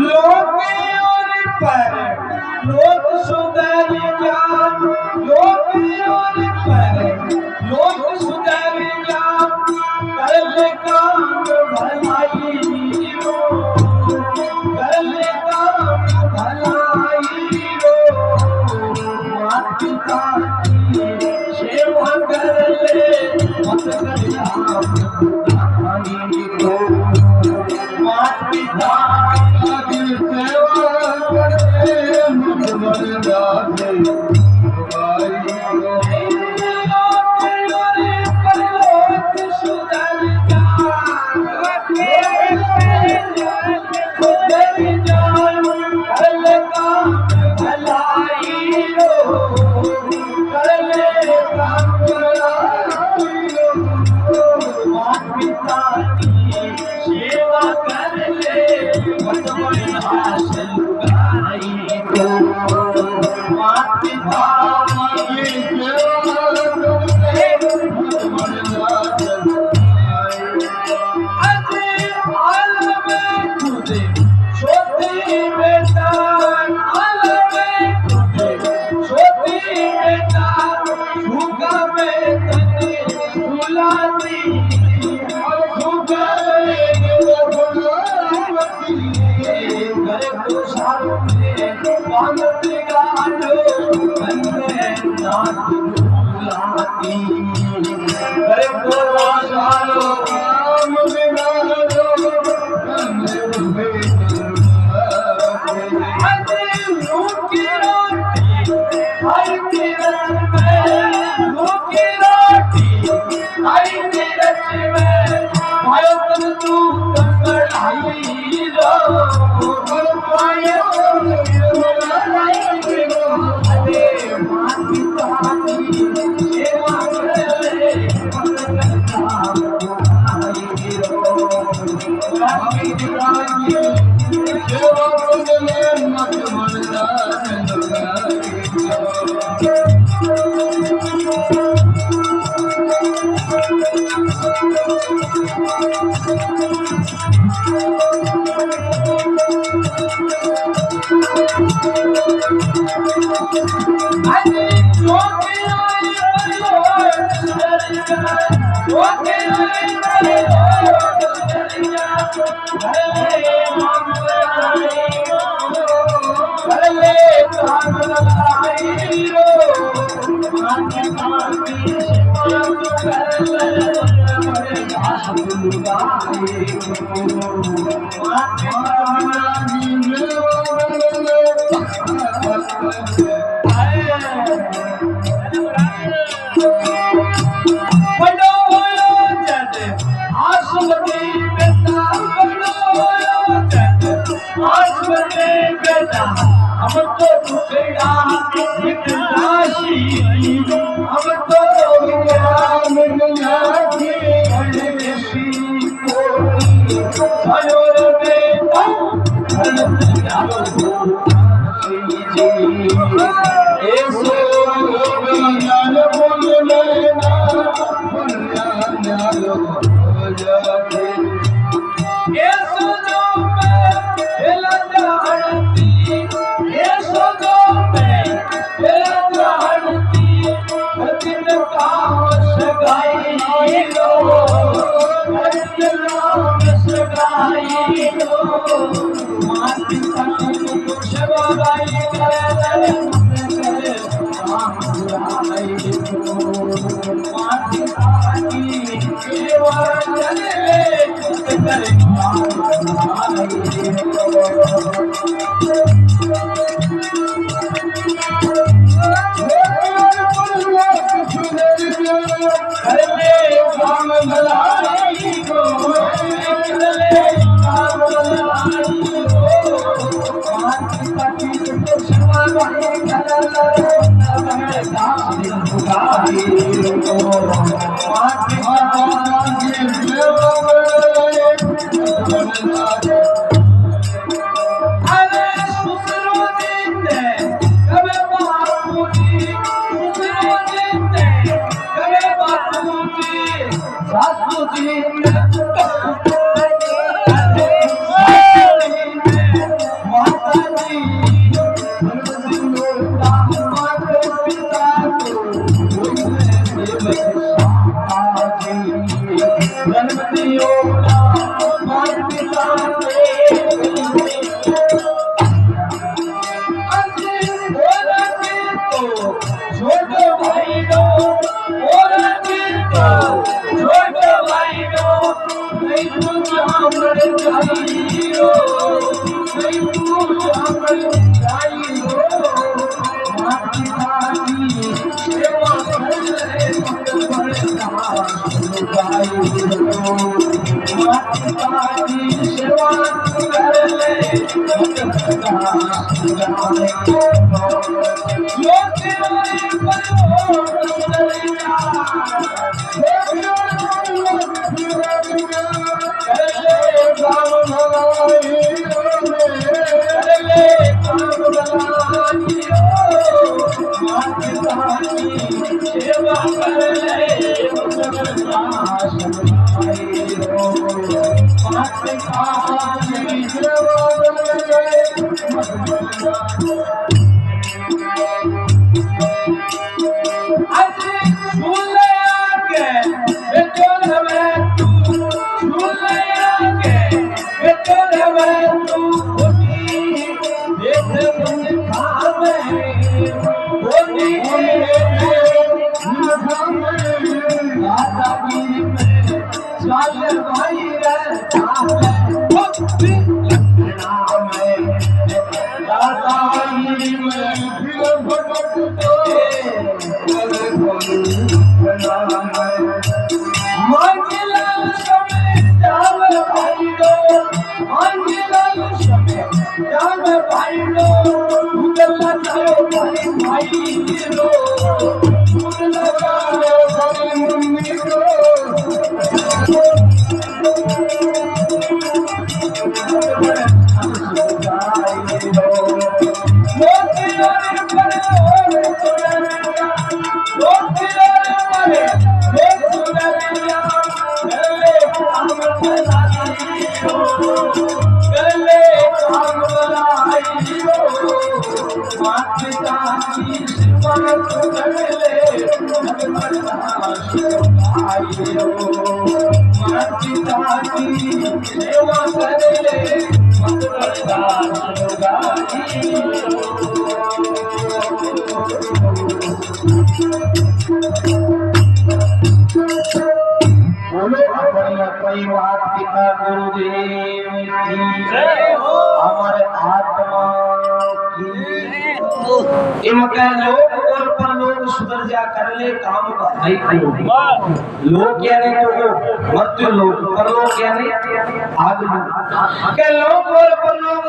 लोक और पर लोक सुधर जा, लोक और पर लोक सुधर जा, कर काम भलाई रो, कर काम भलाई रो, मात पिता की सेवा कर ले, मत कर मात पिता की सेवा करे मन मन जाते लोक सुधर जा, सुधर जा, कर काम भलाई रो, कर काम भलाई रो, मात पिता की सेवा कर ले, मत मन हासिल गाई रो, मात पिता की सेवा कर ले, मत मन हासिल अजे आलम खुदे छोटी बेटा, आलम खुदे छोटी बेटा, भूखा में तने बुलाती, भूखा में बुलाती, घर को सामने बांध गाड़ो, बंदे नाथ बुलाती, घर को सालो हम तो टुकड़ा मिटलाशी, हम तो मिटलाशी, गणेशी कोई भयोर बेटा धरत जाओ ऐसो ज्ञान बोल लेना ज्ञान हो जाते ऐसो जो मैं जानती, ऐसो जो मैं जानती, दिन काम सगाई लो, दिन काम सगाई लो, मात पिता को सेवा गाई करे, काम बुराई लो, मात पिता की सेवा करे, करे काम बुराई लो। Thank you. अमर जाइयो नहीं पूजा अमर जाइयो माटी दानी सेवा करे मत बरदास गाइयो माटी दानी सेवा करे मत बरदास गाइयो यो तेरे पर परिवार पिता गुरुदेव की जय हो हमारे आत्मा की इनका लोक और परलोक सुधर जा कर ले काम भाई को लोक यानी तो मृत्यु लोक परलोक यानी आगमन के लोक और परलोक